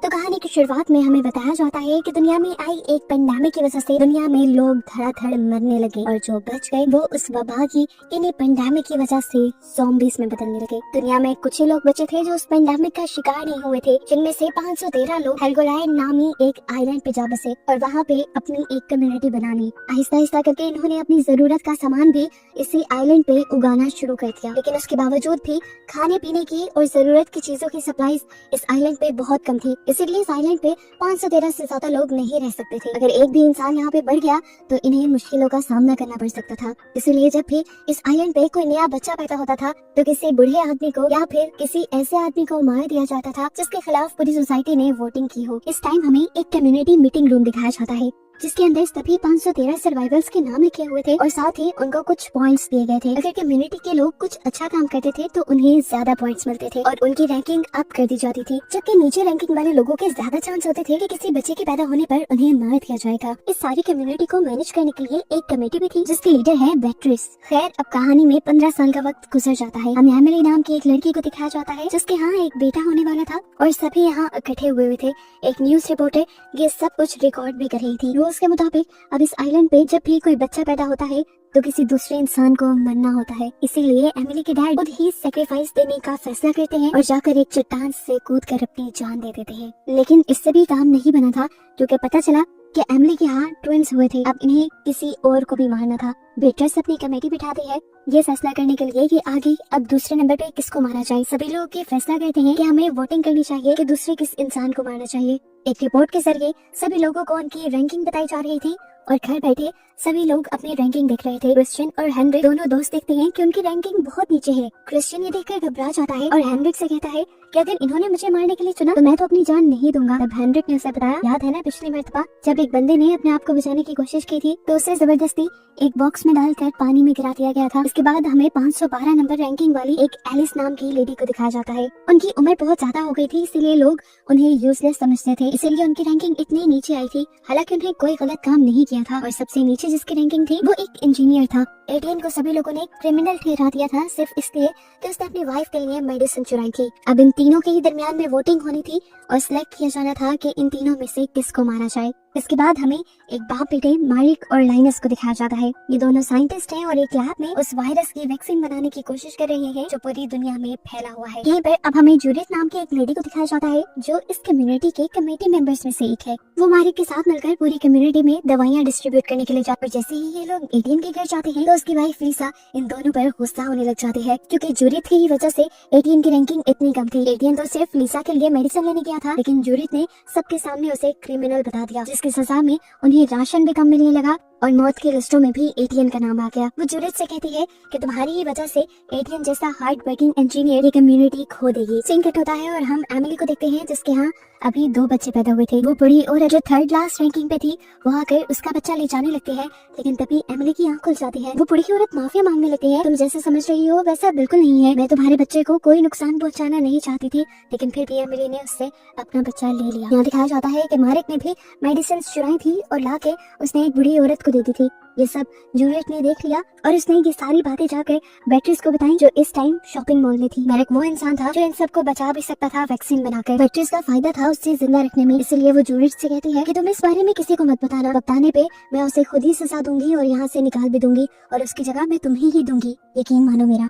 तो कहानी की शुरुआत में हमें बताया जाता है कि दुनिया में आई एक पेंडेमिक की वजह से दुनिया में लोग धड़ाधड़ मरने लगे और जो बच गए वो उस वबा की इन्हीं पेंडेमिक की वजह से ज़ॉम्बीज में बदलने लगे। दुनिया में कुछ ही लोग बचे थे जो उस पेंडेमिक का शिकार नहीं हुए थे, जिनमें से 513 लोग हेलगोलाइड नामी एक आइलैंड पे जा बसे और वहाँ पे अपनी एक कम्युनिटी बनानी। आहिस्ता आहिस्ता करके इन्होंने अपनी जरूरत का सामान भी इसी आइलैंड पे उगाना शुरू कर दिया, लेकिन उसके बावजूद भी खाने पीने की और जरूरत की चीजों की सप्लाईज इस आइलैंड पे बहुत कम थी। इसीलिए इस आइलैंड पे 513 से ज्यादा लोग नहीं रह सकते थे। अगर एक भी इंसान यहाँ पे बढ़ गया तो इन्हें मुश्किलों का सामना करना पड़ सकता था। इसीलिए जब भी इस आइलैंड पे कोई नया बच्चा पैदा होता था तो किसी बूढ़े आदमी को या फिर किसी ऐसे आदमी को मार दिया जाता था जिसके खिलाफ पूरी सोसाइटी ने वोटिंग की हो। इस टाइम हमें एक कम्युनिटी मीटिंग रूम दिखाया जाता है जिसके अंदर सभी 513 सर्वाइवल्स के नाम लिखे हुए थे और साथ ही उनको कुछ पॉइंट्स दिए गए थे। अगर कम्युनिटी के लोग कुछ अच्छा काम करते थे तो उन्हें ज्यादा पॉइंट्स मिलते थे और उनकी रैंकिंग अप कर दी जाती थी, जबकि नीचे रैंकिंग वाले लोगों के ज्यादा चांस होते थे कि किसी बच्चे के पैदा होने पर उन्हें मार दिया जाएगा। इस सारी कम्युनिटी को मैनेज करने के लिए एक कमेटी भी थी जिसकी लीडर है बेट्रिस। खैर, अब कहानी में 15 साल का वक्त गुजर जाता है। हमें एमिली नाम की एक लड़की को दिखाया जाता है जिसके यहाँ एक बेटा होने वाला था और सभी यहाँ इकट्ठे हुए थे। एक न्यूज रिपोर्टर ये सब कुछ रिकॉर्ड भी कर रही थी। रूल्स के मुताबिक अब इस आइलैंड पे जब भी कोई बच्चा पैदा होता है तो किसी दूसरे इंसान को मरना होता है। इसीलिए एमिली के डैड खुद ही सैक्रिफाइस देने का फैसला करते हैं और जाकर एक चट्टान से कूदकर अपनी जान दे देते हैं। लेकिन इससे भी काम नहीं बना था क्योंकि पता चला कि एमिली के यहाँ ट्विंस हुए थे। अब इन्हें किसी और को भी मारना था। बेटर्स अपनी कमेटी बिठाते हैं ये फैसला करने के लिए कि आगे अब दूसरे नंबर पे किसको मारा जाए। सभी लोग ये फैसला करते हैं कि हमें वोटिंग करनी चाहिए कि दूसरे किस इंसान को मारना चाहिए। एक रिपोर्ट के जरिए सभी लोगों को उनकी रैंकिंग बताई जा रही थी और घर बैठे सभी लोग अपनी रैंकिंग देख रहे थे। क्रिश्चियन और हेनरिक दोनों दोस्त देखते हैं कि उनकी रैंकिंग बहुत नीचे है। क्रिश्चियन ये देखकर घबरा जाता है और हेनरिक से कहता है कि अगर इन्होंने मुझे मारने के लिए चुना तो मैं तो अपनी जान नहीं दूंगा। तब हेनरिक ने उसे बताया, याद है ना पिछली मर्तबा जब एक बंदे ने अपने आप को बचाने की कोशिश की थी तो उसे जबरदस्ती एक बॉक्स में डालकर पानी में गिरा दिया गया था। इसके बाद हमें 512 नंबर रैंकिंग वाली एक एलिस नाम की लेडी को दिखाया जाता है। उनकी उम्र बहुत ज्यादा हो गई थी, इसीलिए लोग उन्हें यूजलेस समझते थे, इसीलिए उनकी रैंकिंग इतनी नीचे आई थी। हालांकि उन्हें कोई गलत काम नहीं किया था और सबसे नीचे जिसकी रैंकिंग थी वो एक इंजीनियर था। एडियन को सभी लोगों ने क्रिमिनल ठहरा दिया था सिर्फ इसलिए कि उसने अपनी वाइफ के लिए मेडिसिन चुराई थी। अब इन तीनों के ही दरमियान में वोटिंग होनी थी और सिलेक्ट किया जाना था कि इन तीनों में से किसको मारा जाए। इसके बाद हमें एक बाप बेटे मारिक और लाइनस को दिखाया जाता है। ये दोनों साइंटिस्ट हैं और एक लैब में उस वायरस की वैक्सीन बनाने की कोशिश कर रहे हैं जो पूरी दुनिया में फैला हुआ है। यहीं पर अब हमें जूलियट नाम की एक लेडी को दिखाया जाता है जो इस कम्युनिटी के कमेटी मेंबर्स में से एक है। वो मारिक के साथ मिलकर पूरी कम्युनिटी में दवाइयाँ डिस्ट्रीब्यूट करने के लिए जाते हैं। जैसे ही ये लोग एडियन के घर जाते हैं तो उसकी वाइफ लीसा इन दोनों पर गुस्सा होने लग जाती है क्योंकि जूलियट की ही वजह से एडियन की रैंकिंग इतनी कम थी। एडियन तो सिर्फ लीसा के लिए मेडिसिन लेने गया था, लेकिन जूलियट ने सबके सामने उसे क्रिमिनल बता दिया, जिसकी सजा में उन्हें राशन भी कम मिलने लगा और मौत की लिस्टों में भी एडियन का नाम आ गया। वो जूलियट से कहती है कि तुम्हारी ही वजह से एडियन जैसा हार्ड वर्किंग इंजीनियर की कम्युनिटी खो देगी। सीन कट होता है और हम एमिली को देखते हैं जिसके यहाँ अभी 2 बच्चे पैदा हुए थे। वो बड़ी और जो थर्ड क्लास रैंकिंग पे थी वो आकर उसका बच्चा ले जाने लगती है, लेकिन तभी एमिली की आंख खुल जाती है। वो बूढ़ी औरत माफिया मांगने लगती है, तुम जैसे समझ रही हो वैसा बिल्कुल नहीं है, मैं तुम्हारे बच्चे को कोई नुकसान पहुंचाना नहीं चाहती थी, लेकिन फिर भी एमिली ने उससे अपना बच्चा ले लिया। यहाँ दिखाया जाता है कि मारिक ने भी मेडिसिन चुराई थी और लाके उसने एक बूढ़ी औरत को दे दी थी। ये सब जूलियट ने देख लिया और उसने ये सारी बातें जाकर बेट्रिस को बताई जो इस टाइम शॉपिंग मॉल में थी। मारिक वो इंसान था जो इन सबको बचा भी सकता था वैक्सीन बनाकर। बेट्रिस का फायदा था उससे जिंदा रखने में, इसलिए वो जूलियट से कहती है कि तुम इस बारे में किसी को मत बताना, बताने पे मैं उसे खुद ही सजा दूंगी और यहाँ से निकाल भी दूंगी और उसकी जगह मैं तुम्हें ही दूंगी, यकीन मानो मेरा।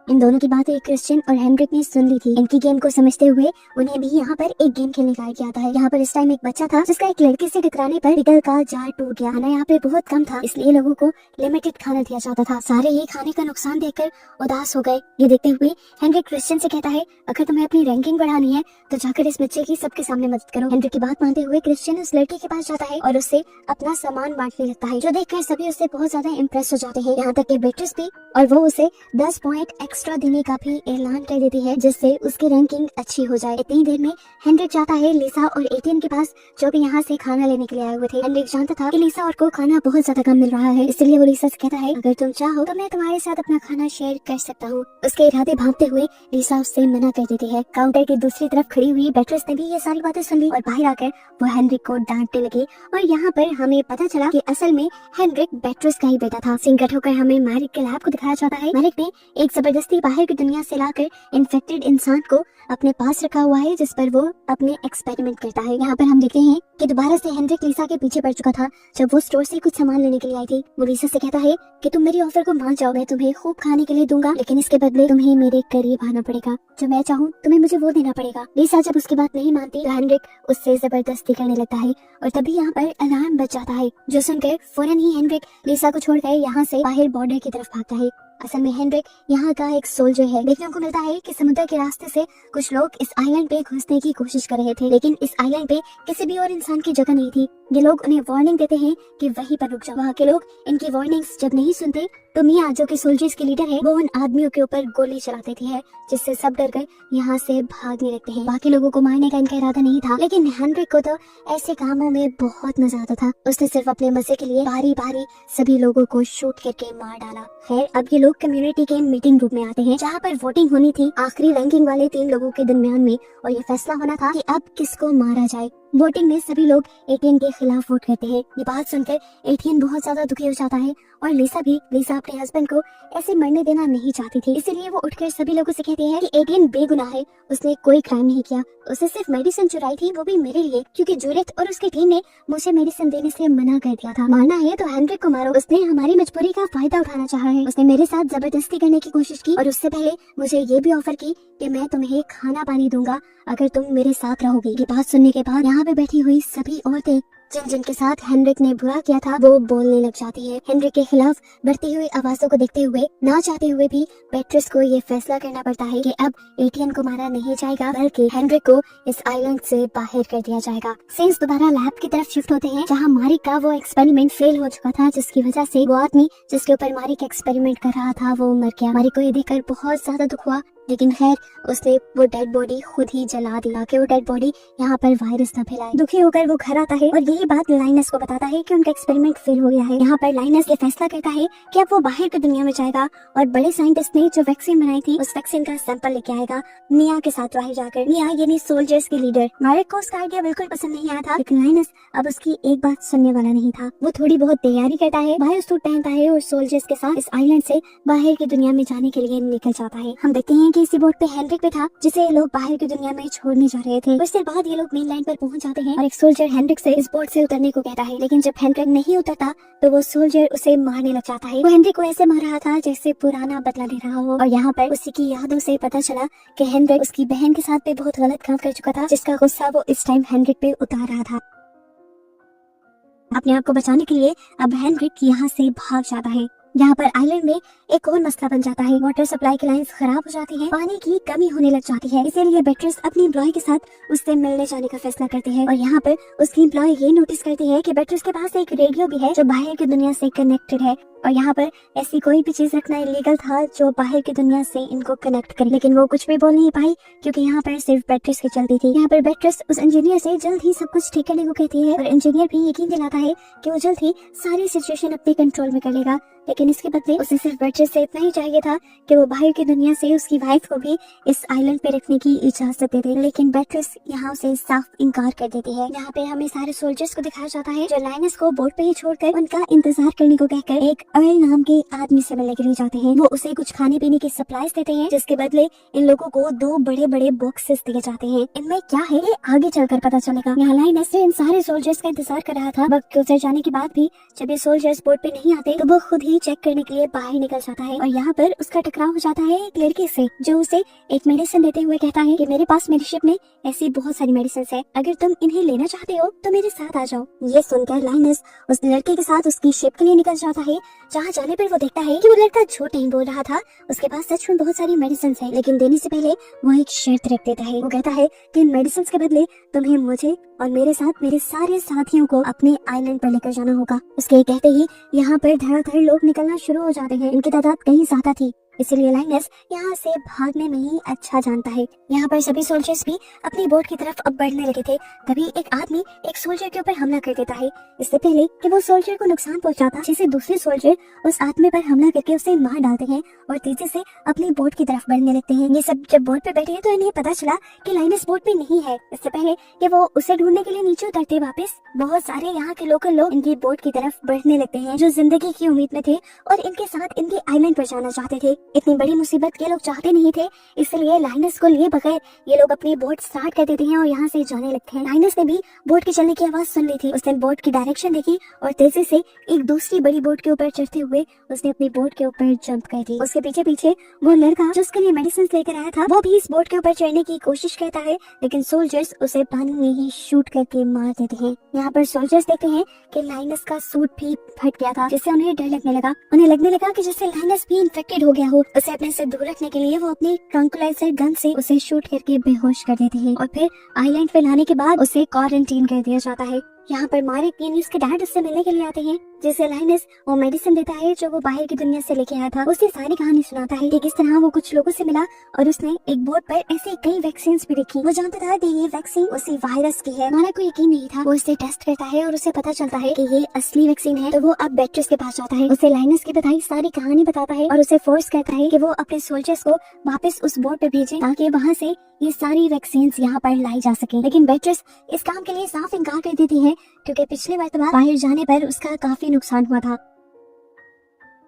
इन दोनों की बातें क्रिश्चियन और हेनरिक ने सुन ली थी। इनकी गेम को समझते हुए उन्हें भी यहाँ पर एक गेम खेलने का आइडिया आता है। यहाँ पर इस टाइम एक बच्चा था जिसका एक लड़के से टकराने पर पिकल का जार टूट गया। खाना यहाँ पे बहुत कम था, इसलिए लोगों को लिमिटेड खाना दिया जाता था। सारे ये खाने का नुकसान देखकर उदास हो गए। ये देखते हुए हेनरिक क्रिश्चियन से कहता है, अगर तुम्हें अपनी रैंकिंग बढ़ानी है तो जाकर इस बच्चे की सबके सामने मदद करो। हेनरिक की बात मानते हुए क्रिश्चियन उस लड़के के पास जाता है और उससे अपना सामान बांटने लगता है, जो देखकर सभी उससे बहुत ज्यादा इम्प्रेस हो जाते हैं, यहाँ तक कि बेट्रिस भी, और वो उसे 10 पॉइंट एक्स्ट्रा देने का भी ऐलान कर देती है जिससे उसकी रैंकिंग अच्छी हो जाए। इतनी देर में हेनरिक जाता है लीसा और एडियन के पास जो कि यहाँ से खाना लेने के लिए आए हुए थे। हेनरिक जानता था कि लीसा और को खाना बहुत ज्यादा कम मिल रहा है, इसलिए वो लीसा से कहता है, अगर तुम चाहो तो मैं तुम्हारे साथ अपना खाना शेयर कर सकता हूँ। उसके इरादे भांपते हुए लीसा उससे मना कर देती है। काउंटर की दूसरी तरफ खड़ी हुई बेट्रिस ने भी ये सारी बातें सुन ली और बाहर आकर वो हेनरिक को डांटने लगी और यहाँ पर हमें पता चला कि असल में हेनरिक बेट्रिस का ही बेटा था। सिंगट होकर हमें मारिक के लैब को दिखाया जाता है। मारिक ने एक जबरदस्त जबरदस्ती बाहर की दुनिया से लाकर इन्फेक्टेड इंसान को अपने पास रखा हुआ है, जिस पर वो अपने एक्सपेरिमेंट करता है। यहाँ पर हम देखते हैं कि दोबारा से हेनरिक लिसा के पीछे पड़ चुका था। जब वो स्टोर से कुछ सामान लेने के लिए आई थी, वो लिसा से कहता है कि तुम मेरी ऑफर को मान जाओ, मैं तुम्हें खूब खाने के लिए दूंगा, लेकिन इसके बदले तुम्हें मेरे करीब आना पड़ेगा। जो मैं चाहूँ तुम्हें मुझे वो देना पड़ेगा। लिसा जब उसकी बात नहीं मानती तो हेनरिक उससे जबरदस्ती करने लगता है और तभी यहाँ पर अलार्म बज जाता है, जो सुनकर फौरन ही हेनरिक लिसा को छोड़कर यहाँ से बाहर बॉर्डर की तरफ भागता है। असल में हेनरिक यहाँ का एक सोल्जर है। देखने को मिलता है कि समुद्र के रास्ते से कुछ लोग इस आइलैंड पे घुसने की कोशिश कर रहे थे, लेकिन इस आइलैंड पे किसी भी और इंसान की जगह नहीं थी। ये लोग उन्हें वार्निंग देते हैं कि वहीं पर रुक जाओ। वहाँ के लोग इनकी वार्निंग्स जब नहीं सुनते तो मिया, जो कि सोल्जर्स के लीडर है, वो उन आदमियों के ऊपर गोली चला देती है, जिससे सब डर कर यहाँ से भागने लगते हैं। बाकी लोगों को मारने का इनका इरादा नहीं था, लेकिन हेनरिक को तो ऐसे कामों में बहुत मजा आता था। उसने सिर्फ अपने मजे के लिए बारी बारी सभी लोगों को शूट करके मार डाला। खैर, अब ये लोग कम्युनिटी के मीटिंग रूम में आते हैं, जहाँ पर वोटिंग होनी थी आखिरी रैंकिंग वाले 3 लोगों के दरमियान में, और ये फैसला होना था कि अब किसको मारा जाए। वोटिंग में सभी लोग एटियन के खिलाफ वोट करते हैं। ये बात सुनकर एटियन बहुत ज्यादा दुखी हो जाता है और लिसा अपने हस्बैंड को ऐसे मरने देना नहीं चाहती थी, इसलिए वो उठकर सभी लोगों से कहती है कि एटियन बेगुनाह है, उसने कोई क्राइम नहीं किया, उसे सिर्फ मेडिसिन चुराई थी, वो भी मेरे लिए, क्योंकि जूलियट और उसकी टीम ने मुझे मेडिसिन देने से मना कर दिया था। मारना है तो हेनरिक को मारो, उसने हमारी मजबूरी का फायदा उठाना चाहा है, उसने मेरे साथ जबरदस्ती करने की कोशिश की और उससे पहले मुझे ये भी ऑफर की कि मैं तुम्हें खाना पानी दूंगा अगर तुम मेरे साथ रहोगे। ये बात सुनने के बाद यहाँ पे बैठी हुई सभी औरतें जिनके साथ हेनरिक ने बुरा किया था वो बोलने लग जाती है। हेनरिक के खिलाफ बढ़ती हुई आवाजों को देखते हुए, ना चाहते हुए भी बेट्रिस को ये फैसला करना पड़ता है कि अब एटियन को मारा नहीं जाएगा, बल्कि हेनरिक को इस आइलैंड से बाहर कर दिया जाएगा। सीन्स दोबारा लैब की तरफ शिफ्ट होते हैं, जहाँ मारिक का वो एक्सपेरिमेंट फेल हो चुका था, जिसकी वजह से वो आदमी जिसके ऊपर मारिक एक्सपेरिमेंट कर रहा था वो मर गया। मारिक को ये देखकर बहुत ज्यादा दुख हुआ, लेकिन खैर उसने वो डेड बॉडी खुद ही जला दी ताकि वो डेड बॉडी यहाँ पर वायरस न फैलाए। दुखी होकर वो घर आता है और यही बात लाइनस को बताता है कि उनका एक्सपेरिमेंट फेल हो गया है। यहाँ पर लाइनस ये फैसला करता है कि अब वो बाहर की दुनिया में जाएगा और बड़े साइंटिस्ट ने जो वैक्सीन बनाई थी उस वैक्सीन का सैंपल लेके आएगा मिया के साथ बाहर जाकर। मिया यानी सोल्जर्स के लीडर। मारिक को उसका आइडिया बिल्कुल पसंद नहीं आया था, लेकिन लाइनस अब उसकी एक बात सुनने वाला नहीं था। वो थोड़ी बहुत तैयारी करता है, बाहर सूट पहनता है और सोल्जर्स के साथ इस आइलैंड से बाहर की दुनिया में जाने के लिए निकल जाता है। हम देखते हैं कि इसी बोट पे हेनरिक भी था, जिसे ये लोग बाहर की दुनिया में छोड़ने जा रहे थे। कुछ देर बाद ये लोग मेन लाइन पर पहुंच जाते हैं और एक सोल्जर हेनरिक से इस बोट से उतरने को कहता है, लेकिन जब हेनरिक नहीं उतरता तो वो सोल्जर उसे मारने लग जाता है। वो हेनरिक को ऐसे मार रहा था जैसे पुराना बदला ले रहा हो, और यहाँ पर उसी की यादों से पता चला कि हेनरिक उसकी बहन के साथ भी बहुत गलत काम कर चुका था, जिसका गुस्सा वो इस टाइम हेनरिक पे उतार रहा था। अपने आप को बचाने के लिए अब हेनरिक यहाँ से भाग जाता है। यहाँ पर आइलैंड में एक और मसला बन जाता है। वाटर सप्लाई की लाइंस खराब हो जाती है, पानी की कमी होने लग जाती है, इसीलिए बेट्रिस अपनी एम्प्लॉय के साथ उससे मिलने जाने का फैसला करती है। और यहाँ पर उसकी एम्प्लॉय ये नोटिस करती है कि बेट्रिस के पास एक रेडियो भी है जो बाहर की दुनिया से कनेक्टेड है, और यहाँ पर ऐसी कोई भी चीज रखना इलीगल था जो बाहर की दुनिया से इनको कनेक्ट करे, लेकिन वो कुछ भी बोल नहीं पाई क्योंकि यहाँ पर सिर्फ बेट्रिस की चलती थी। यहाँ पर बेट्रिस उस इंजीनियर से जल्द ही सब कुछ ठीक करने को कहती है और इंजीनियर भी यकीन दिलाता है कि वो जल्द ही सारी सिचुएशन अपने कंट्रोल में कर लेगा, लेकिन इसके बदले उसे सिर्फ बेट्रिस से इतना ही चाहिए था कि वो बाहर की दुनिया से उसकी वाइफ को भी इस आइलैंड पे रखने की इजाजत दे दे, लेकिन बेट्रिस यहाँ से साफ इनकार कर देती है। यहाँ पे हमें सारे सोल्जर्स को दिखाया जाता है जो लाइनस को बोट पे ही छोड़कर उनका इंतजार करने को कहकर एक अर्ल नाम के आदमी से मिलने के लिए जाते हैं। वो उसे कुछ खाने पीने की सप्लाईज देते हैं, जिसके बदले इन लोगों को 2 बड़े बड़े बॉक्सेस दिए जाते हैं। इनमें क्या है ये आगे चलकर पता चलेगा। यहाँ लाइनस इन सारे सोल्जर्स का इंतजार कर रहा था। वक्त गुजर जाने के बाद भी जब ये सोल्जर्स बोट पे नहीं आते तो वो खुद ही चेक करने के लिए बाहर निकल जाता है, और यहाँ पर उसका टकराव हो जाता है एक लड़के से जो उसे एक मेडिसिन देते हुए कहता है कि मेरे पास मेरी शिप में ऐसी बहुत सारी मेडिसिन है, अगर तुम इन्हें लेना चाहते हो तो मेरे साथ आ जाओ। ये सुनकर लाइनस उस लड़के के साथ उसकी शिप के लिए निकल जाता है, जहाँ जाने पर वो देखता है कि वो लड़का झूठ नहीं बोल रहा था, उसके पास सच में बहुत सारी मेडिसिन है, लेकिन देने से पहले वो एक शर्त रख देता है। वो कहता है कि इन मेडिसिन के बदले तुम्हें मुझे और मेरे साथ मेरे सारे साथियों को अपने आइलैंड पर लेकर जाना होगा। उसके कहते ही यहाँ पर धड़ाधड़ लोग निकलना शुरू हो जाते हैं। इनकी तादाद कहीं ज्यादा थी, इसीलिए लाइनस यहाँ से भागने में ही अच्छा जानता है। यहाँ पर सभी सोल्जर्स भी अपनी बोट की तरफ अब बढ़ने लगे थे, तभी एक आदमी एक सोल्जर के ऊपर हमला कर देता है। इससे पहले कि वो सोल्जर को नुकसान पहुंचाता, जैसे दूसरे सोल्जर उस आदमी पर हमला करके उसे मार डालते हैं और तेजी से अपनी बोट की तरफ बढ़ने लगते हैं। ये सब जब बोट पे बैठे तो इन्हें पता चला कि लाइनस बोट पे नहीं है। इससे पहले कि वो उसे ढूंढने के लिए नीचे उतरते वापस, बहुत सारे यहाँ के लोकल लोग इनकी बोट की तरफ बढ़ने लगते हैं जो जिंदगी की उम्मीद में थे और इनके साथ इनके आइलैंड पर जाना चाहते थे। इतनी बड़ी मुसीबत ये लोग चाहते नहीं थे, इसलिए लाइनस को लिए बगैर ये लोग अपनी बोट स्टार्ट कर देते हैं और यहाँ से जाने लगते हैं। लाइनस ने भी बोट के चलने की आवाज सुन ली थी। उसने बोट की डायरेक्शन देखी और तेजी से एक दूसरी बड़ी बोट के ऊपर चढ़ते हुए उसने अपनी बोट के ऊपर जंप कर दी। उसके पीछे पीछे वो लड़का जो उसके लिए मेडिसिन लेकर आया था वो भी इस बोट के ऊपर चढ़ने की कोशिश करता है, लेकिन सोल्जर्स उसे पानी में ही शूट करके मार देते हैं। यहाँ पर सोल्जर्स देखते हैं कि लाइनस का सूट भी फट गया था, जिससे उन्हें डर लगने लगा। उन्हें लगने लगा कि जैसे लाइनस भी इन्फेक्टेड हो गया हो। उसे अपने से दूर रखने के लिए वो अपने ट्रंकुलाइजर गन से उसे शूट करके बेहोश कर देते हैं और फिर आइलैंड पे लाने के बाद उसे क्वारंटीन कर दिया जाता है। यहाँ पर मारिक यानी उसके डैड उससे मिलने के लिए आते हैं, जिसे लाइनस वो मेडिसिन देता है जो वो बाहर की दुनिया से लेके आया था। उसे सारी कहानी सुनाता है कि किस तरह वो कुछ लोगों से मिला और उसने एक बोर्ड पर ऐसे कई वैक्सीन भी देखी। वो जानता था कि ये वैक्सीन उसी वायरस की है। मारिक को यकीन नहीं था। वो इसे टेस्ट करता है और उसे पता चलता है कि ये असली वैक्सीन है। तो वो अब बेट्रिस के पास जाता है, उसे लाइनस की बताई सारी कहानी बताता है और उसे फोर्स करता है कि वो अपने सोल्जर्स को वापस उस बोर्ड पे भेजे ताकि वहाँ से ये सारी वैक्सीन यहाँ पर लाई जा सके। लेकिन बेट्रिस इस काम के लिए साफ इनकार कर देती है क्योंकि पिछले मर्तबा बाहर जाने पर उसका काफी नुकसान हुआ था।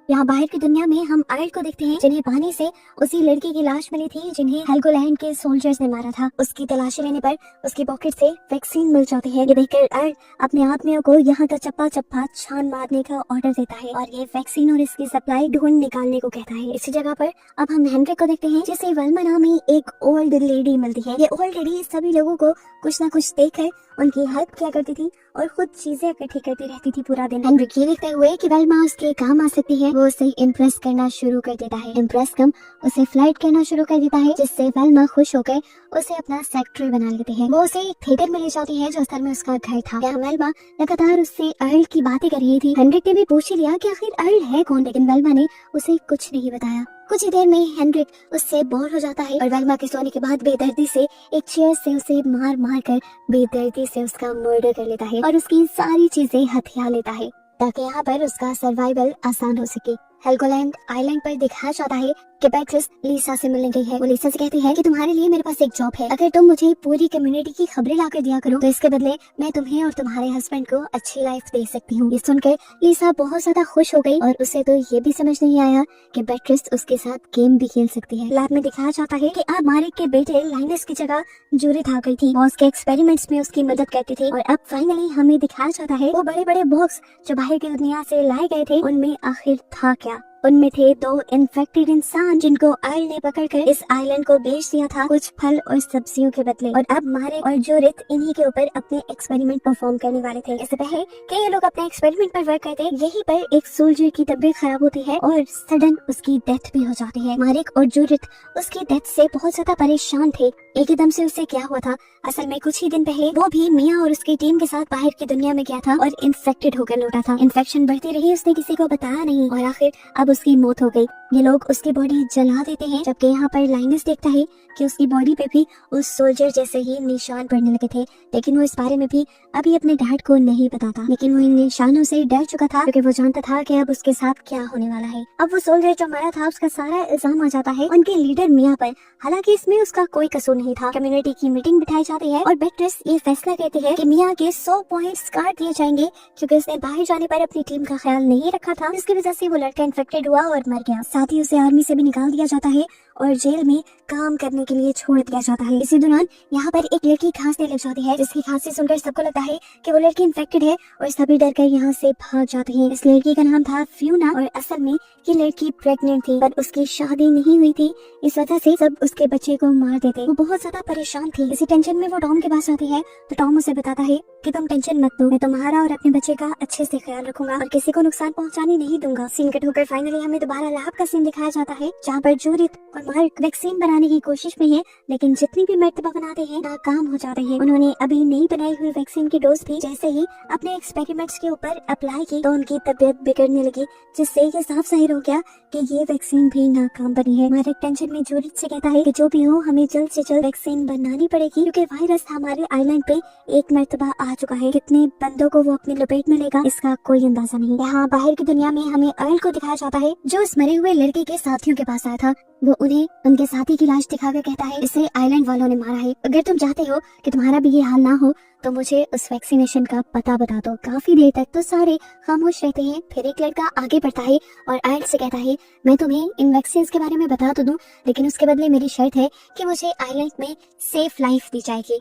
यहाँ बाहर की दुनिया में हम अर्ल को देखते हैं, जिन्हें पानी से उसी लड़की की लाश मिली थी जिन्हें हेल्गोलैंड के सोल्जर्स ने मारा था। उसकी तलाशी लेने पर उसकी पॉकेट से वैक्सीन मिल जाती है। ये देखकर अर्ल अपने आदमियों को यहाँ का चप्पा चप्पा छान मारने का ऑर्डर देता है और ये वैक्सीन और इसकी सप्लाई ढूंढ निकालने को कहता है। इसी जगह पर अब हम हेनरिक को देखते हैं, जिसे वेल्मा नामी एक ओल्ड लेडी मिलती है। ये ओल्ड लेडी सभी लोगों को कुछ न कुछ देकर उनकी हेल्प किया करती थी और खुद चीजें इकट्ठी करती रहती थी पूरा दिन। हेनरिक ये देखते हुए कि वेल्मा उसके काम आ सकती है, वो उसे इम्प्रेस करना शुरू कर देता है। इम्प्रेस कम उसे फ्लाइट करना शुरू कर देता है, जिससे वेल्मा खुश होकर उसे अपना सेक्रेटरी बना लेते हैं। वो उसे एक थिएटर में ले जाती है जो असल में उसका घर था। यहाँ वेल्मा लगातार उससे अर्ल की बातें कर रही थी। हेनरिक ने भी पूछ लिया कि आखिर अर्ल है कौन, लेकिन वेल्मा ने उसे कुछ नहीं बताया। कुछ ही देर में हेनरिक उससे बोर हो जाता है और वेल्मा के सोने के बाद बेदर्दी से एक चेयर से उसे मार मार कर बेदर्दी से उसका मर्डर कर लेता है और उसकी सारी चीजें हथिया लेता है ताकि यहाँ पर उसका सर्वाइवल आसान हो सके। हेल्गोलैंड आइलैंड पर दिखाया जाता है कि बेट्रिस लीसा से मिलने गई है। वो लीसा से कहती है कि तुम्हारे लिए मेरे पास एक जॉब है, अगर तुम मुझे पूरी कम्युनिटी की खबरें ला कर दिया करो तो इसके बदले मैं तुम्हें और तुम्हारे हस्बैंड को अच्छी लाइफ दे सकती हूँ। ये सुनकर लीसा बहुत ज्यादा खुश हो गई और उसे तो ये भी समझ नहीं आया कि बेट्रिस उसके साथ गेम भी खेल सकती है। लैब में दिखाया जाता है कि अब मारिक के बेटे लाइनस की जगह जूडिथ आ गई थी। वो उसके एक्सपेरिमेंट्स में उसकी मदद करती थी और अब फाइनली हमें दिखाया जाता है वो बड़े बड़े बॉक्स जो बाहर की दुनिया से लाए गए थे उनमें आखिर था क्या। उनमें थे 2 इन्फेक्टेड इंसान जिनको अर्ल ने पकड़कर इस आइलैंड को बेच दिया था कुछ फल और सब्जियों के बदले। और अब मारिक और जूडिथ इन्हीं के ऊपर अपने एक्सपेरिमेंट परफॉर्म करने वाले थे। इससे पहले कि ये लोग अपने एक्सपेरिमेंट पर वर्क करते यहीं पर एक सोल्जर की तबीयत खराब होती है और सडन उसकी डेथ भी हो जाती है। मारिक और जूडिथ उसकी डेथ से बहुत ज्यादा परेशान थे। एकदम से उससे क्या हुआ था, असल में कुछ ही दिन पहले वो भी मिया और उसकी टीम के साथ बाहर की दुनिया में गया था और इन्फेक्टेड होकर लौटा था। इन्फेक्शन बढ़ती रही, उसने किसी को बताया नहीं और आखिर अब उसकी मौत हो गई। ये लोग उसकी बॉडी जला देते हैं, जबकि यहाँ पर लाइनस देखता है कि उसकी बॉडी पे भी उस सोल्जर जैसे ही निशान पड़ने लगे थे, लेकिन वो इस बारे में भी अभी अपने डैड को नहीं बताता। लेकिन वो इन निशानों से डर चुका था क्योंकि वो जानता था कि अब उसके साथ क्या होने वाला है। अब वो सोल्जर जो मरा था उसका सारा इल्जाम आ जाता है उनके लीडर मिया पर, हालांकि इसमें उसका कोई कसूर नहीं था। कम्युनिटी की मीटिंग बिठाई जाती है और बेट्रिस ये फैसला करती है कि मिया के 100 पॉइंट्स काट दिए जाएंगे क्योंकि उसने बाहर जाने पर अपनी टीम का ख्याल नहीं रखा था, जिसकी वजह से वो लड़का इन्फेक्टेड हुआ और मर गया। साथ ही उसे आर्मी से भी निकाल दिया जाता है और जेल में काम करने के लिए छोड़ दिया जाता है। इसी दौरान यहाँ पर एक लड़की खांसने लग जाती है, जिसकी खांसी सुनकर सबको लगता है कि वो लड़की इन्फेक्टेड है और सभी डर कर यहाँ से भाग जाते हैं। इस लड़की का नाम था फ्यूना और असल में ये लड़की प्रेग्नेंट थी पर उसकी शादी नहीं हुई थी, इस वजह से सब उसके बच्चे को मार देते। वो बहुत ज्यादा परेशान थी। इसी टेंशन में वो टॉम के पास आती है तो टॉम उसे बताता है कि तुम टेंशन मत लो, मैं तुम्हारा और अपने बच्चे का अच्छे से ख्याल रखूंगा और किसी को नुकसान पहुंचाने नहीं दूंगा। सीन कट होकर फाइनली हमें दोबारा लैब का सीन दिखाया जाता है जहाँ पर जूडिथ और मार्क वैक्सीन बनाने की कोशिश में है, लेकिन जितनी भी मर्तबा बनाते हैं नाकाम हो जाते हैं। उन्होंने अभी नई बनाई हुई वैक्सीन की डोज भी जैसे ही अपने एक्सपेरिमेंट्स के ऊपर अप्लाई की तो उनकी तबीयत बिगड़ने लगी, जिससे ये साफ जाहिर हो गया कि ये वैक्सीन भी नाकाम बनी है। मार्क टेंशन में जूडिथ से कहता है कि जो भी हो हमें जल्द से जल्द वैक्सीन बनानी पड़ेगी क्योंकि वायरस हमारे आइलैंड पे एक मर्तबा आ चुका है। कितने बंदों को वो अपनी लपेट में लेगा इसका कोई अंदाजा नहीं। यहाँ बाहर की दुनिया में हमें अर्ल को दिखाया जाता है जो उस मरे हुए लड़के के साथियों के पास आया था। वो उन्हें उनके साथी की लाश दिखाकर कहता है इसे आइलैंड वालों ने मारा है। अगर तुम चाहते हो कि तुम्हारा भी ये हाल ना हो तो मुझे उस वैक्सीनेशन का पता बता दो। काफी देर तक तो सारे खामोश रहते हैं। फिर एक लड़का आगे बढ़ता है और आयल से कहता है मैं तुम्हें इन वैक्सीन के बारे में बता तो दूं, लेकिन उसके बदले मेरी शर्त है कि मुझे आइलैंड में सेफ लाइफ दी जाएगी।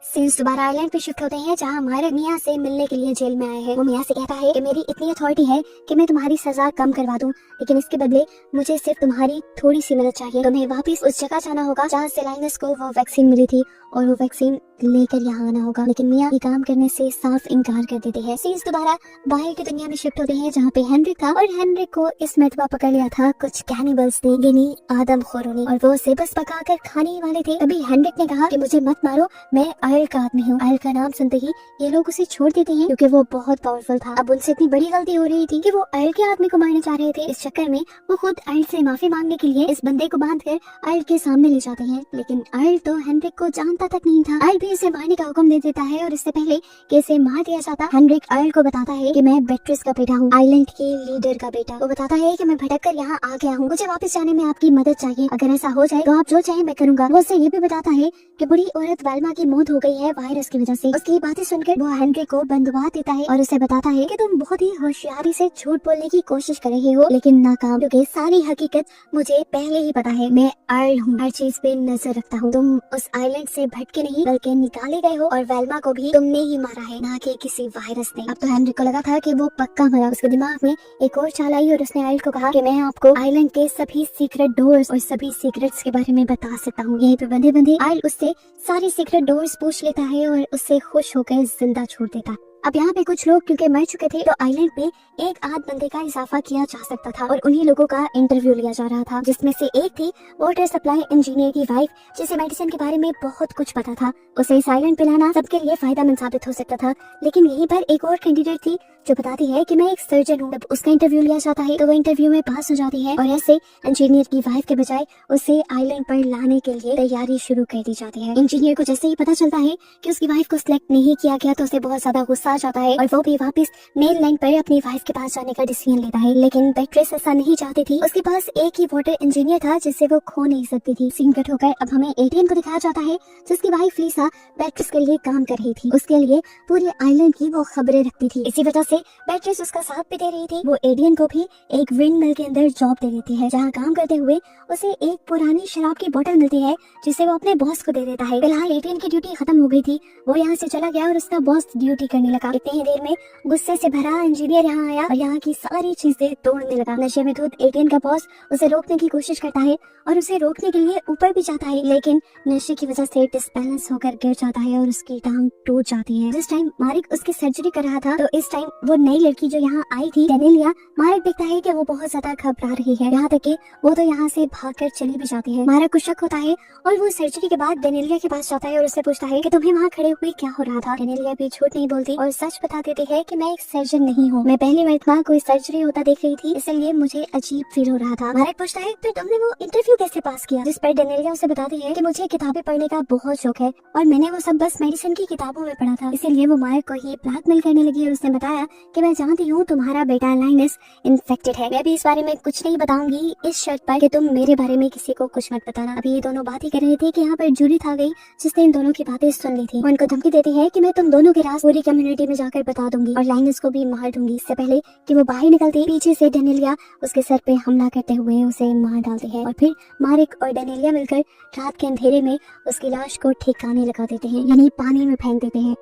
सीन्स दोबारा आइलैंड पे शिफ्ट होते हैं जहाँ मायरक मिया से मिलने के लिए जेल में आए हैं। वो मिया से कहता है कि मेरी इतनी अथॉरिटी है कि मैं तुम्हारी सजा कम करवा दूं, लेकिन इसके बदले मुझे सिर्फ तुम्हारी थोड़ी सी मदद चाहिए। तुम्हें वापस उस जगह जाना होगा जहाँ से लाइनस को वो वैक्सीन मिली थी और वो वैक्सीन लेकर यहाँ आना होगा। लेकिन मिया ये काम करने से साफ इनकार कर देते हैं। सीन्स दोबारा बाहर की दुनिया में शिफ्ट होते हैं जहाँ पे हेनरिक था और हेनरिक को इस मरतबा पकड़ लिया था कुछ कैनिबल्स ने, यानी आदमखोरों ने, और वो उसे बस पकाकर खाने ही वाले थे। तभी हेनरिक ने कहा कि मुझे मत मारो, मैं आयल का आदमी हूँ। आयल का नाम सुनते ही ये लोग उसे छोड़ देते हैं क्योंकि वो बहुत पावरफुल था। अब उनसे इतनी बड़ी गलती हो रही थी कि वो आयल के आदमी को मारने जा रहे थे। इस चक्कर में वो खुद आयल से माफी मांगने के लिए इस बंदे को बांधकर आयल के सामने ले जाते हैं, लेकिन आयल तो हेनरिक को जानता तक नहीं था। आयल भी इसे मारने का हुक्म दे देता है और इससे पहले कि इसे मार दिया जाता, हेनरिक आयल को बताता है कि मैं बेट्रिस का बेटा हूँ, आइलैंड के लीडर का बेटा। वो बताता है कि मैं भटक कर यहाँ आ गया हूँ, मुझे वापस जाने में आपकी मदद चाहिए। अगर ऐसा हो जाए तो आप जो चाहे मैं करूँगा। वो उसे ये भी बताता है कि बुरी औरत वेल्मा की मौत हो गई है वायरस की वजह से। उसकी बातें सुनकर वो हेनरिक को बंदवा देता है और उसे बताता है कि तुम बहुत ही होशियारी से झूठ बोलने की कोशिश कर रहे हो, लेकिन नाकाम, क्योंकि सारी हकीकत मुझे पहले ही पता है। मैं आयल हूँ, हर चीज पे नजर रखता हूँ। तुम उस आइलैंड से भटके नहीं बल्कि निकाले गए हो और वेल्मा को भी तुमने ही मारा है, ना कि किसी वायरस ने। अब तो हेनरिक को लगा था कि वो पक्का मरा। उसके दिमाग में एक और चाल आई और उसने आयल को कहा कि मैं आपको आइलैंड के सभी सीक्रेट डोर्स और सभी सीक्रेट्स के बारे में बता सकता हूँ। यहीं पे बंधे बंधे आयल उससे सारी सीक्रेट डोर्स पूछ लेता है और उससे खुश होकर जिंदा छोड़ देता। अब यहाँ पे कुछ लोग क्योंकि मर चुके थे तो आइलैंड पे एक आध बंदे का इजाफा किया जा सकता था और उन्हीं लोगों का इंटरव्यू लिया जा रहा था, जिसमें से एक थी वाटर सप्लाई इंजीनियर की वाइफ, जिसे मेडिसिन के बारे में बहुत कुछ पता था। उसे इस आइलैंड पे लाना सबके लिए फायदेमंद साबित हो सकता था। लेकिन यहीं पर एक और कैंडिडेट थी जो बताती है कि मैं एक सर्जन हूँ। जब उसका इंटरव्यू लिया जाता है तो वो इंटरव्यू में पास हो जाती है और ऐसे इंजीनियर की वाइफ के बजाय उसे आइलैंड पर लाने के लिए तैयारी शुरू कर दी जाती है। इंजीनियर को जैसे ही पता चलता है कि उसकी वाइफ को सिलेक्ट नहीं किया गया तो उसे बहुत ज्यादा गुस्सा आ जाता है और वो भी वापस मेन लाइन पर अपनी वाइफ के पास जाने का डिसीजन लेता है। लेकिन बेट्रिस ऐसा नहीं चाहती थी। उसके पास एक ही वाटर इंजीनियर था जिससे वो खो नहीं सकती थी। सीन कट होकर अब हमें एडियन को दिखाया जाता है जिसकी वाइफ लीसा बेट्रिस के लिए काम कर रही थी। उसके लिए पूरे आइलैंड की वो खबरें रखती थी। इसी वजह से बेट्रिस उसका साथ भी दे रही थी। वो एडियन को भी एक विंड मिल के अंदर जॉब दे देती है जहाँ काम करते हुए उसे एक पुरानी शराब की बोतल मिलती है जिसे वो अपने बॉस को दे देता है। फिलहाल एडियन की ड्यूटी खत्म हो गई थी, वो यहाँ से चला गया और उसका बॉस ड्यूटी करने लगा। इतनी ही देर में गुस्से से भरा इंजीनियर यहाँ आया और यहाँ की सारी चीजें तोड़ने लगा। नशे में धुत एडियन का बॉस उसे रोकने की कोशिश करता है और उसे रोकने के लिए ऊपर भी जाता है, लेकिन नशे की वजह से डिसबैलेंस होकर गिर जाता है और उसकी टांग टूट जाती है। जिस टाइम मारिक उसकी सर्जरी कर रहा था तो इस टाइम वो नई लड़की जो यहाँ आई थी डेनेलिया, मारिक देखता है कि वो बहुत ज्यादा घबरा रही है, यहाँ तक कि वो तो यहाँ से भागकर चली भी जाती है। मारिक को शक होता है और वो सर्जरी के बाद डेनेलिया के पास जाता है और उससे पूछता है कि तुम्हें वहाँ खड़े हुए क्या हो रहा था। डेनेलिया भी झूठ नहीं बोलती और सच बता देती है कि मैं एक सर्जन नहीं हूँ, मैं पहली मरतबा कोई सर्जरी होता देख रही थी, इसलिए मुझे अजीब फील हो रहा था। मारिक पूछता है तो तुमने वो इंटरव्यू कैसे पास किया, जिस पर डेनेलिया उसे बताती है कि मुझे किताबें पढ़ने का बहुत शौक है और मैंने वो सब बस मेडिसिन की किताबों में पढ़ा था, इसीलिए वो मारिक को ही ब्लैकमेल करने लगी और उसने बताया कि मैं जानती हूँ तुम्हारा बेटा लाइनस इन्फेक्टेड है, मैं भी इस बारे में कुछ नहीं बताऊंगी इस शर्त पर कि तुम मेरे बारे में किसी को कुछ मत बताना। अभी ये दोनों बात ही कर रहे थे कि यहाँ पर जूडिथ आ गई जिसने इन दोनों की बातें सुन ली थी। वो उनको धमकी देती है कि मैं तुम दोनों के राज पूरी कम्युनिटी में जाकर बता दूंगी और लाइनस को भी मार दूंगी। इससे पहले कि वो बाहर निकलती पीछे से डेनेलिया उसके सर पे हमला करते हुए उसे मार डालती है और फिर मारिक और डेनेलिया मिलकर रात के अंधेरे में उसकी लाश को ठिकाने लगा देते हैं, यानी पानी में फेंक देते हैं।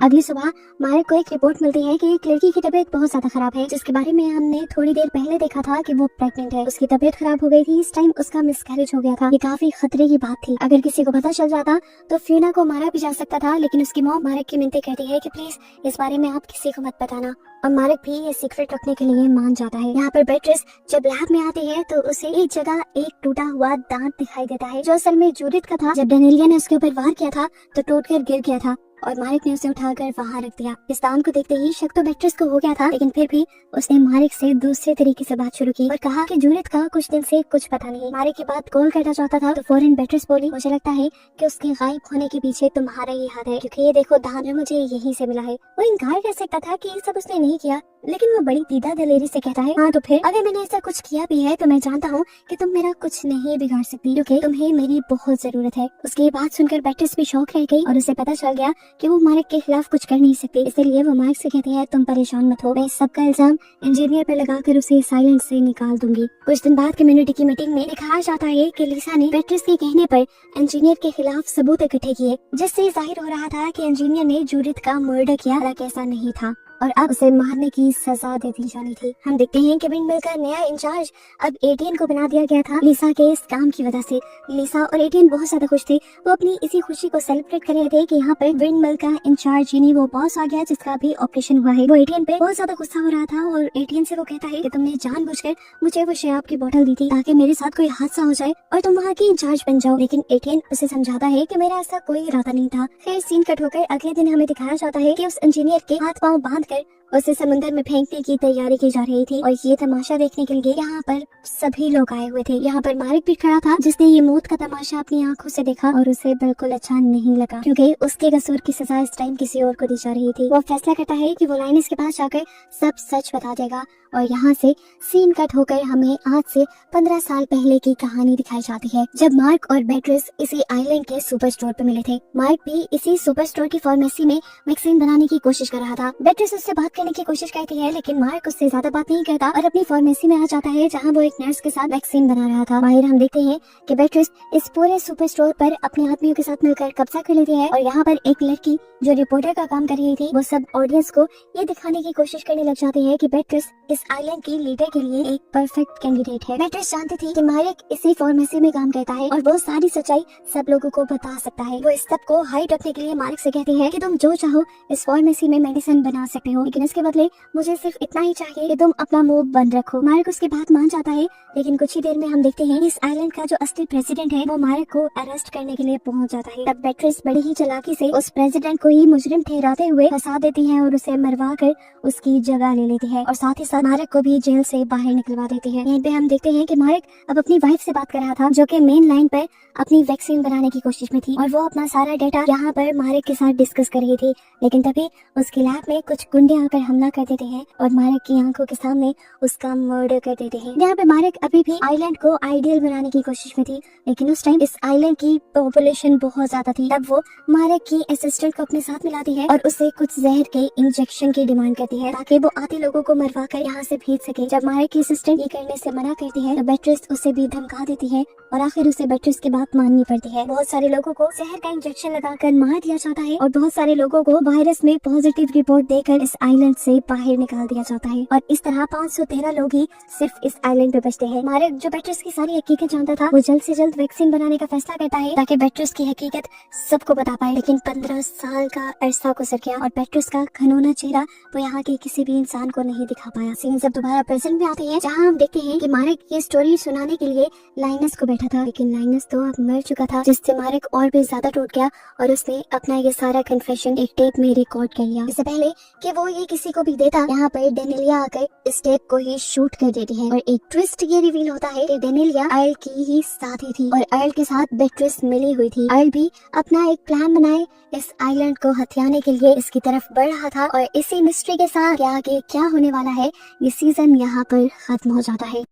अगली सुबह मारिक को एक रिपोर्ट मिलती है कि एक लड़की की तबीयत बहुत ज्यादा खराब है, जिसके बारे में हमने थोड़ी देर पहले देखा था कि वो प्रेग्नेंट है। उसकी तबीयत खराब हो गई थी, इस टाइम उसका मिसकैरेज हो गया था। ये काफी खतरे की बात थी। अगर किसी को पता चल जाता तो फ्यूना को मारा भी जा सकता था, लेकिन उसकी मॉम मारिक की मिन्नतें कहती है कि प्लीज इस बारे में आप किसी को मत बताना और मारिक भी ये सीक्रेट रखने के लिए मान जाता है। यहाँ पर बेट्रिस जब लैब में आती है तो उसे एक जगह एक टूटा हुआ दांत दिखाई देता है जो असल में जूडिथ का था। जब डेनेलिया ने उसके ऊपर वार किया था तो टूटकर गिर गया था और मारिक ने उसे उठाकर वहां रख दिया। इस दांत को देखते ही शक तो बेट्रिस को हो गया था, लेकिन फिर भी उसने मारिक से दूसरे तरीके से बात शुरू की और कहा कि जूडिथ का कुछ दिन से कुछ पता नहीं। मारिक की बात कॉल करना चाहता था तो फौरन बेट्रिस बोली, मुझे लगता है कि उसके गायब होने के पीछे तुम्हारा ही हाथ है, क्योंकि ये देखो दांत मुझे यहीं से मिला है। वो इनकार कर सकता था कि ये सब उसने नहीं किया, लेकिन वो बड़ी दीदा दलेरी से कहता है, हाँ तो फिर अगर मैंने ऐसा कुछ किया भी है तो मैं जानता हूँ कि तुम मेरा कुछ नहीं बिगाड़ सकती, क्योंकि तुम्हें मेरी बहुत जरूरत है। उसकी बात सुनकर बेट्रिस भी शौक रह गई और उसे पता चल गया कि वो मार्क के खिलाफ कुछ कर नहीं सकती। इसलिए वो मार्क से कहती है, तुम परेशान मत हो, मैं सबका इल्जाम इंजीनियर पर लगाकर उसे साइलेंट से निकाल दूंगी। कुछ दिन बाद कम्युनिटी की मीटिंग में दिखाया जाता है कि लिसा ने बेट्रिस के कहने पर इंजीनियर के खिलाफ सबूत इकट्ठे किए, जिससे जाहिर हो रहा था कि इंजीनियर ने जूडिथ का मर्डर किया, हालांकि ऐसा नहीं था और अब उसे मारने की सजा दे दी जानी थी। हम देखते हैं कि विंडमिल का नया इंचार्ज अब एटियन को बना दिया गया था लिसा के इस काम की वजह से। लिसा और एटियन बहुत ज्यादा खुश थे। वो अपनी इसी खुशी को सेलिब्रेट कर रहे थे कि यहाँ पर विंडमिल का इंचार्ज यानी वो बॉस आ गया जिसका भी ऑपरेशन हुआ है। वो एटियन पे बहुत ज्यादा गुस्सा हो रहा था और एटियन से वो कहता है कि तुमने जानबूझकर मुझे वो शराब की बोतल दी थी ताकि मेरे साथ कोई हादसा हो जाए और तुम वहाँ की इंचार्ज बन जाओ। लेकिन एटियन उसे समझाता है कि मेरा ऐसा कोई इरादा नहीं था। फिर सीन कट होकर अगले दिन हमें दिखाया जाता है कि उस इंजीनियर के हाथ पांव बांध कर उसे समुद्र में फेंकने की तैयारी की जा रही थी और ये तमाशा देखने के लिए यहाँ पर सभी लोग आए हुए थे। यहाँ पर मार्क भी खड़ा था जिसने ये मौत का तमाशा अपनी आंखों से देखा और उसे बिल्कुल अच्छा नहीं लगा, क्योंकि उसके कसूर की सजा इस टाइम किसी और को दी जा रही थी। वो फैसला करता है कि वो लाइनस के पास जाकर सब सच बता देगा और यहाँ से सीन कट होकर हमें आज से 15 साल पहले की कहानी दिखाई जाती है, जब मार्क और बेट्रिस इसी आइलैंड के सुपर स्टोर पे मिले थे। मार्क भी इसी सुपर स्टोर की फार्मेसी में वैक्सीन बनाने की कोशिश कर रहा था। बेट्रिस उससे बात करने की कोशिश करती है, लेकिन मार्क उससे ज्यादा बात नहीं करता और अपनी फार्मेसी में आ जाता है जहाँ वो एक नर्स के साथ वैक्सीन बना रहा था। बाहर हम देखते हैं कि बेट्रिस इस पूरे सुपर स्टोर पर अपने आदमियों के साथ मिलकर कब्जा कर लेती है और यहाँ पर एक लड़की जो रिपोर्टर का काम कर रही थी वो सब ऑडियंस को ये दिखाने की कोशिश करने लग जाती है कि बेट्रिस इस आइलैंड की लीडर के लिए एक परफेक्ट कैंडिडेट है। बेट्रिस जानती थी कि मार्क इसी फार्मेसी में काम करता है और वो सारी सच्चाई सब लोगों को बता सकता है। वो इस सब को हाइड रखने के लिए मार्क से कहती है कि तुम जो चाहो इस फार्मेसी में मेडिसिन बना सकते हो, लेकिन इसके बदले मुझे सिर्फ इतना ही चाहिए कि तुम अपना मुंह बंद रखो। मार्क उसकी बात मान जाता है, लेकिन कुछ ही देर में हम देखते हैं इस आइलैंड का जो असली प्रेसिडेंट है वो मार्क को अरेस्ट करने के लिए पहुंच जाता है। तब बेट्रिस बड़ी ही चालाकी से उस प्रेसिडेंट को ही मुजरिम ठहराते हुए फंसा देती है और उसे मरवा कर उसकी जगह ले लेती है और साथ ही साथ मार्क को भी जेल से बाहर निकलवा देती है। यहीं पे हम देखते हैं कि मार्क अब अपनी वाइफ से बात कर रहा था जो कि मेन लाइन पर अपनी वैक्सीन बनाने की कोशिश में थी और वो अपना सारा डेटा यहाँ पर मार्क के साथ डिस्कस कर रही थी। लेकिन तभी उसके लैब में कुछ गुंडे आकर हमला कर देते हैं और मार्क की आंखों के सामने उसका मर्डर कर देते हैं। यहाँ पे मार्क अभी भी आइलैंड को आइडियल बनाने की कोशिश में थी, लेकिन उस टाइम इस आइलैंड की पॉपुलेशन बहुत ज्यादा थी। तब वो मार्क की असिस्टेंट को अपने साथ मिलाती है और उसे कुछ जहर के इंजेक्शन की डिमांड करती है ताकि वो आते लोगों को मरवा कर यहाँ से भेज सके। जब मार्क की असिस्टेंट ये करने से मना करती है तो बेट्रिस उसे भी धमका देती है और आखिर उसे बेट्रिस की बात माननी पड़ती है। बहुत सारे लोगों को जहर का इंजेक्शन लगाकर मार दिया जाता है और बहुत सारे लोगों को वायरस में पॉजिटिव रिपोर्ट देकर इस आइलैंड से बाहर निकाल दिया जाता है और इस तरह 513 लोग ही सिर्फ इस आइलैंड पे बचते हैं। मार्क जो बेट्रिस की सारी हकीकत जानता था वो जल्द से जल्द वैक्सीन बनाने का फैसला करता है ताकि बेट्रिस की हकीकत सबको बता पाए। लेकिन 15 साल का अरसा गुजर गया और बेट्रिस का घनौना चेहरा वो यहाँ के किसी भी इंसान को नहीं दिखा पाया। सीन जब दोबारा प्रेजेंट में आते हैं जहाँ हम देखते हैं कि मार्क ये स्टोरी सुनाने के लिए लाइनस को बैठा था, लेकिन लाइनस तो अब मर चुका था, जिससे मार्क और भी ज्यादा टूट गया और उसने अपना ये सारा कन्फेशन एक टेप में रिकॉर्ड कर लिया। इससे पहले कि वो ये किसी को भी देता, यहाँ पर डेनिलिया आकर इस टेप को ही शूट कर देती है और एक ट्विस्ट ये रिवील होता है कि डेनिलिया अर्ल की ही साथी थी और अर्ल के साथ बेट्रिस मिली हुई थी। अर्ल भी अपना एक प्लान बनाए इस आइलैंड को हथियाने के लिए इसकी तरफ बढ़ रहा था और इसी मिस्ट्री के साथ आगे क्या होने वाला है ये सीजन यहाँ पर खत्म हो जाता है।